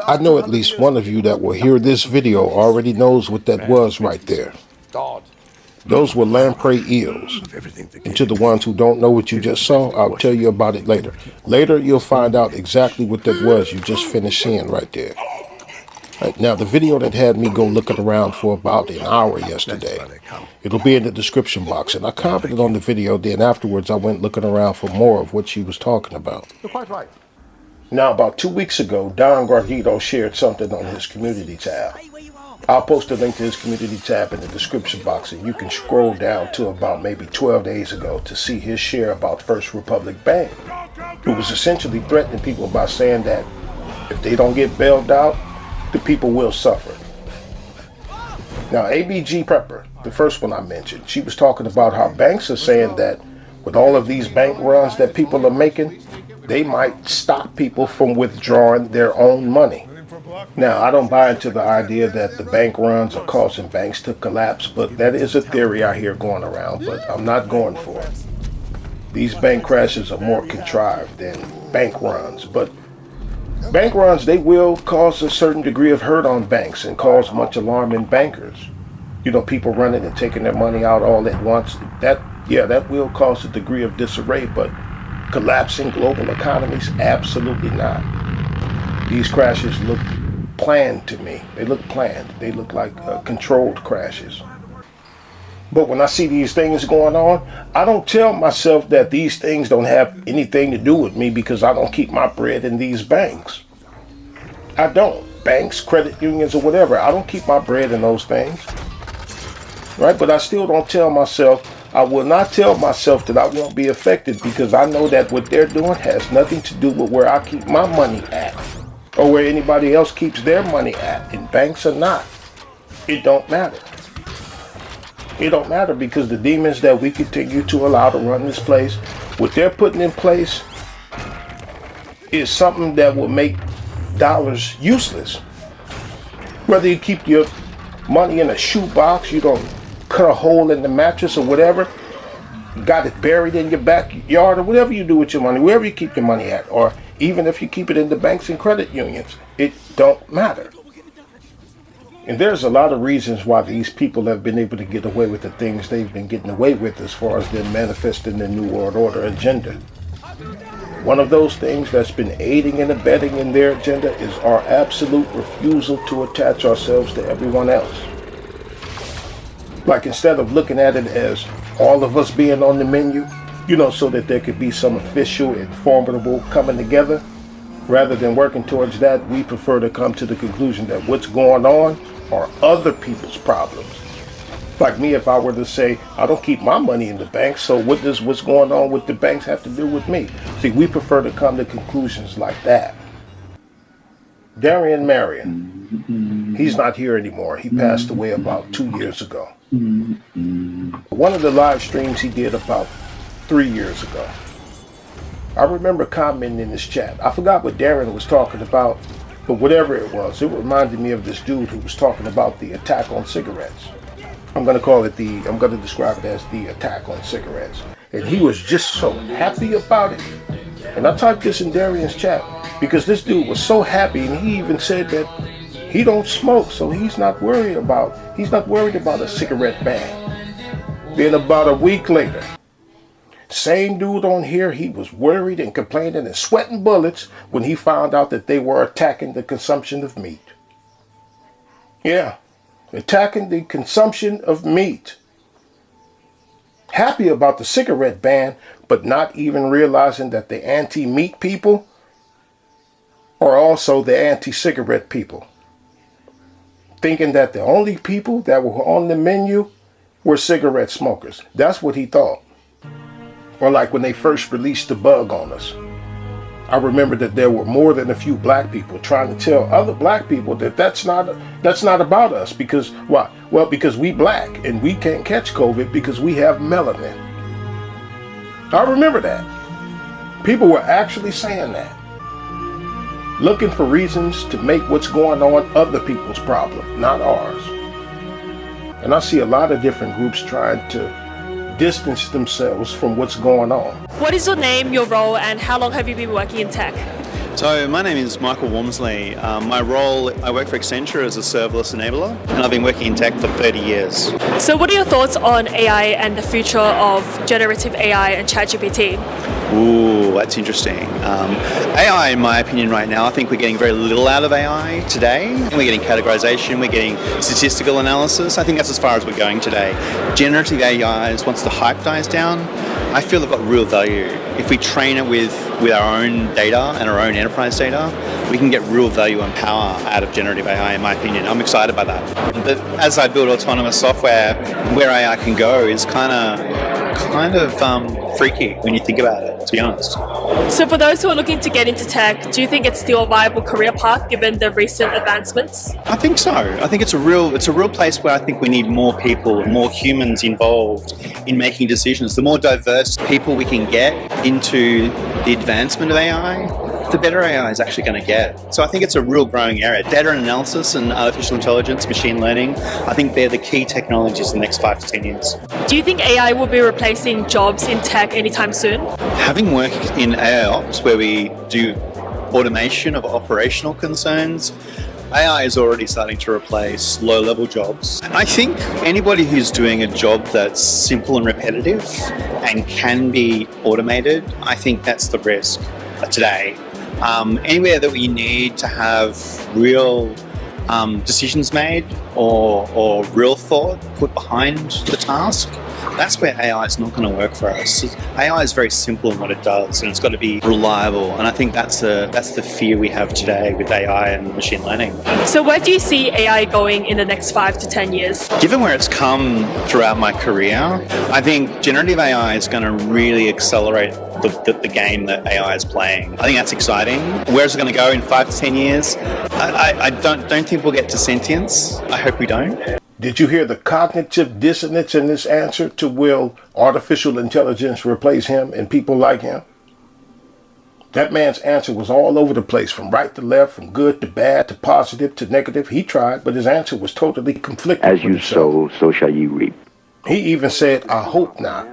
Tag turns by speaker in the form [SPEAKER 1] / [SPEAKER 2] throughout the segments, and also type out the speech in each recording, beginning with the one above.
[SPEAKER 1] I know at least one of you that will hear this video already knows what that was right there. Those were lamprey eels. And to the ones who don't know what you just saw, I'll tell you about it later. Later, you'll find out exactly what that was you just finished seeing right there. Right, now, the video that had me go looking around for about an hour yesterday, it'll be in the description box. And I commented on the video, then afterwards I went looking around for more of what she was talking about.
[SPEAKER 2] You're quite right.
[SPEAKER 1] Now, about 2 weeks ago, GORDITO shared something on his community tab. I'll post a link to his community tab in the description box, and you can scroll down to about maybe 12 days ago to see his share about First Republic Bank, who was essentially threatening people by saying that if they don't get bailed out, the people will suffer. Now, ABG Prepper, the first one I mentioned, she was talking about how banks are saying that with all of these bank runs that people are making, they might stop people from withdrawing their own money. Now, I don't buy into the idea that the bank runs are causing banks to collapse, but that is a theory I hear going around, but I'm not going for it. These bank crashes are more contrived than bank runs, but bank runs, they will cause a certain degree of hurt on banks and cause much alarm in bankers. You know, people running and taking their money out all at once, that will cause a degree of disarray, but collapsing global economies, absolutely not. These crashes look planned to me. They look planned. They look like controlled crashes. But when I see these things going on, I don't tell myself that these things don't have anything to do with me because I don't keep my bread in these banks. I don't. Banks, credit unions, or whatever. I don't keep my bread in those things. Right? But I still don't tell myself, I will not tell myself that I won't be affected because I know that what they're doing has nothing to do with where I keep my money at or where anybody else keeps their money at, and banks are not. It don't matter. It don't matter because the demons that we continue to allow to run this place, what they're putting in place is something that will make dollars useless. Whether you keep your money in a shoebox, you don't cut a hole in the mattress or whatever, got it buried in your backyard or whatever you do with your money, wherever you keep your money at, or even if you keep it in the banks and credit unions, it don't matter. And there's a lot of reasons why these people have been able to get away with the things they've been getting away with as far as them manifesting the New World Order agenda. One of those things that's been aiding and abetting in their agenda is our absolute refusal to attach ourselves to everyone else. Like instead of looking at it as all of us being on the menu, you know, so that there could be some official and formidable coming together, rather than working towards that, we prefer to come to the conclusion that what's going on are other people's problems. Like me, if I were to say, I don't keep my money in the bank, so what does what's going on with the banks have to do with me? See, we prefer to come to conclusions like that. Darian Marion, he's not here anymore. He passed away about 2 years ago. One of the live streams he did about 3 years ago, I remember commenting in this chat. I forgot what Darren was talking about, but whatever it was, it reminded me of this dude who was talking about the attack on cigarettes. I'm going to describe it as the attack on cigarettes. And he was just so happy about it. And I typed this in Darian's chat because this dude was so happy, and he even said that he don't smoke, so he's not worried about a cigarette ban. Then about a week later, same dude on here, he was worried and complaining and sweating bullets when he found out that they were attacking the consumption of meat. Yeah, attacking the consumption of meat. Happy about the cigarette ban, but not even realizing that the anti-meat people are also the anti-cigarette people. Thinking that the only people that were on the menu were cigarette smokers. That's what he thought. Or like when they first released the bug on us. I remember that there were more than a few black people trying to tell other black people that that's not about us. Because why? Well, because we black and we can't catch COVID because we have melanin. I remember that. People were actually saying that. Looking for reasons to make what's going on other people's problem, not ours. And I see a lot of different groups trying to distance themselves from what's going on.
[SPEAKER 3] What is your name, your role, and how long have you been working in tech?
[SPEAKER 2] So my name is Michael Wormsley. My role, I work for Accenture as a serverless enabler, and I've been working in tech for 30 years.
[SPEAKER 3] So what are your thoughts on AI and the future of generative AI and ChatGPT?
[SPEAKER 2] Ooh, that's interesting. AI, in my opinion, right now, I think we're getting very little out of AI today. We're getting categorization, we're getting statistical analysis. I think that's as far as we're going today. Generative AIs, once the hype dies down, I feel they've got real value. If we train it with our own data and our own enterprise data, we can get real value and power out of generative AI, in my opinion. I'm excited by that. But as I build autonomous software, where AI can go is kind of freaky when you think about it, to be honest.
[SPEAKER 3] So for those who are looking to get into tech, do you think it's still a viable career path given the recent advancements?
[SPEAKER 2] I think so. I think it's a real place where I think we need more people, more humans involved in making decisions. The more diverse people we can get into the advancement of AI, the better AI is actually going to get. So I think it's a real growing area. Data analysis and artificial intelligence, machine learning, I think they're the key technologies in the next 5 to 10 years.
[SPEAKER 3] Do you think AI will be replacing jobs in tech anytime soon?
[SPEAKER 2] Having worked in AIOps, where we do automation of operational concerns, AI is already starting to replace low-level jobs. I think anybody who's doing a job that's simple and repetitive and can be automated, I think that's the risk today. Anywhere that we need to have real decisions made or real thought put behind the task, that's where AI is not going to work for us. AI is very simple in what it does, and it's got to be reliable. And I think that's the fear we have today with AI and machine learning.
[SPEAKER 3] So where do you see AI going in the next 5 to 10 years?
[SPEAKER 2] Given where it's come throughout my career, I think generative AI is going to really accelerate the game that AI is playing. I think that's exciting. Where's it going to go in 5 to 10 years? I don't think we'll get to sentience. I hope we don't.
[SPEAKER 1] Did you hear the cognitive dissonance in this answer to will artificial intelligence replace him and people like him? That man's answer was all over the place, from right to left, from good to bad, to positive to negative. He tried, but his answer was totally conflicting.
[SPEAKER 4] As you sow, so shall you reap.
[SPEAKER 1] He even said, I hope not.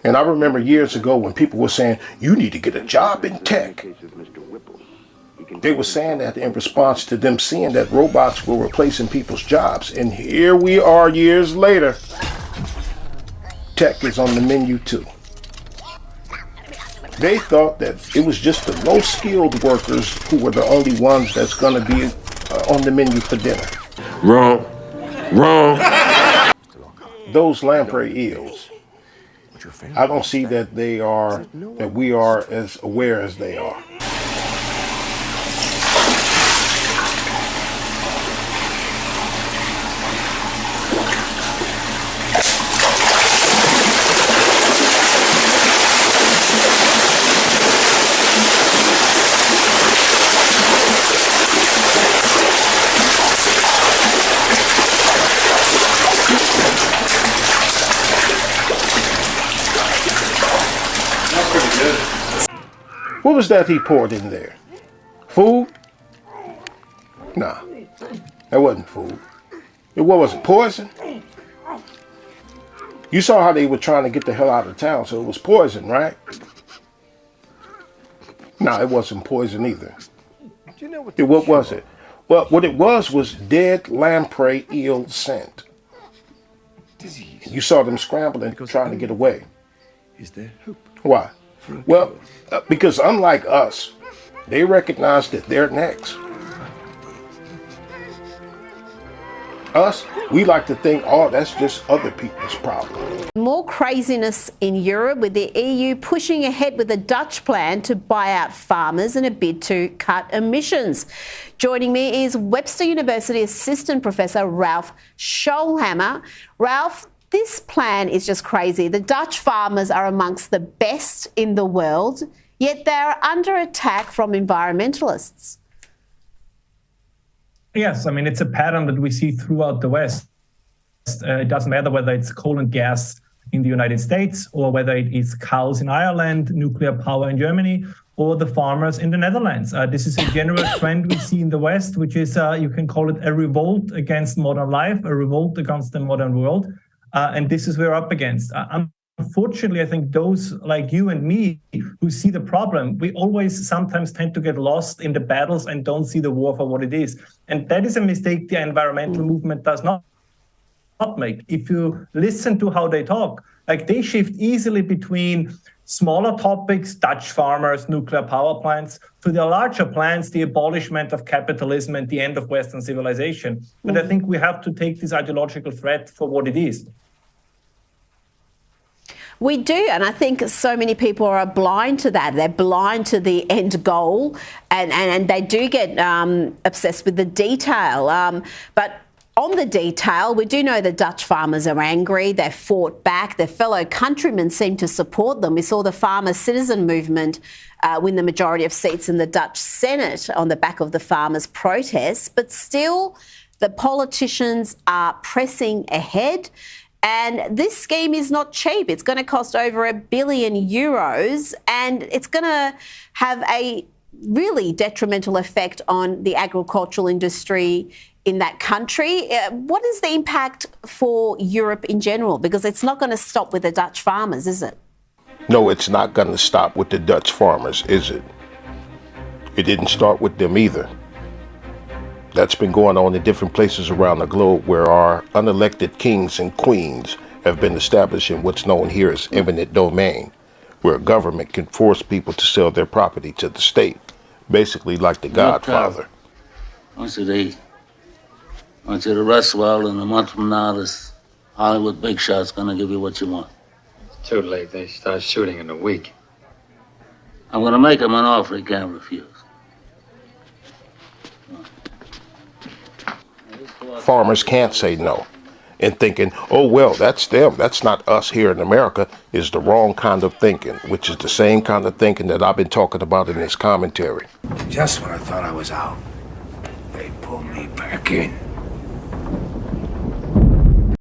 [SPEAKER 1] And I remember years ago when people were saying, you need to get a job in tech. They were saying that in response to them seeing that robots were replacing people's jobs. And here we are years later. Tech is on the menu too. They thought that it was just the low-skilled workers who were the only ones that's going to be on the menu for dinner.
[SPEAKER 4] Wrong.
[SPEAKER 1] Those lamprey eels. I don't see that we are as aware as they are. What was that he poured in there? Food? Nah, that wasn't food. What was it, poison? You saw how they were trying to get the hell out of town, so it was poison, right? No, it wasn't poison either. What was it? Well, what it was dead lamprey eel scent. You saw them scrambling, trying to get away.
[SPEAKER 5] Is there hope?
[SPEAKER 1] Why? Well, because unlike us, they recognize that they're next. Us, we like to think, oh, that's just other people's problem.
[SPEAKER 6] More craziness in Europe, with the EU pushing ahead with a Dutch plan to buy out farmers in a bid to cut emissions. Joining me is Webster University Assistant Professor Ralph Scholhammer. Ralph, this plan is just crazy. The Dutch farmers are amongst the best in the world, yet they are under attack from environmentalists.
[SPEAKER 7] Yes, I mean, it's a pattern that we see throughout the West. It doesn't matter whether it's coal and gas in the United States, or whether it is cows in Ireland, nuclear power in Germany, or the farmers in the Netherlands. This is a general trend we see in the West, which is, you can call it a revolt against modern life, a revolt against the modern world. And this is what we're up against. unfortunately, I think those like you and me who see the problem, we always sometimes tend to get lost in the battles and don't see the war for what it is. And that is a mistake the environmental movement does not make. If you listen to how they talk, like they shift easily between smaller topics, Dutch farmers, nuclear power plants, to the larger plans, the abolishment of capitalism and the end of Western civilization. But I think we have to take this ideological threat for what it is.
[SPEAKER 6] We do, and I think so many people are blind to that. They're blind to the end goal, and they do get obsessed with the detail. But on the detail, we do know the Dutch farmers are angry. They fought back. Their fellow countrymen seem to support them. We saw the farmer citizen movement win the majority of seats in the Dutch Senate on the back of the farmers' protests. But still, the politicians are pressing ahead. And this scheme is not cheap. It's going to cost over €1 billion, and it's going to have a really detrimental effect on the agricultural industry in that country. What is the impact for Europe in general? Because it's not going to stop with the Dutch farmers, is it?
[SPEAKER 1] No, it's not going to stop with the Dutch farmers, is it? It didn't start with them either. That's been going on in different places around the globe where our unelected kings and queens have been establishing what's known here as eminent domain, where a government can force people to sell their property to the state, basically like the Godfather.
[SPEAKER 5] I want you to rest well, and a month from now, this Hollywood big shot's gonna give you what you want.
[SPEAKER 8] It's too late. They start shooting in a week.
[SPEAKER 5] I'm gonna make him an offer he can't refuse.
[SPEAKER 1] Farmers can't say no. And thinking, oh, well, that's them. That's not us here in America, is the wrong kind of thinking, which is the same kind of thinking that I've been talking about in this commentary.
[SPEAKER 9] Just when I thought I was out, they pulled me back in.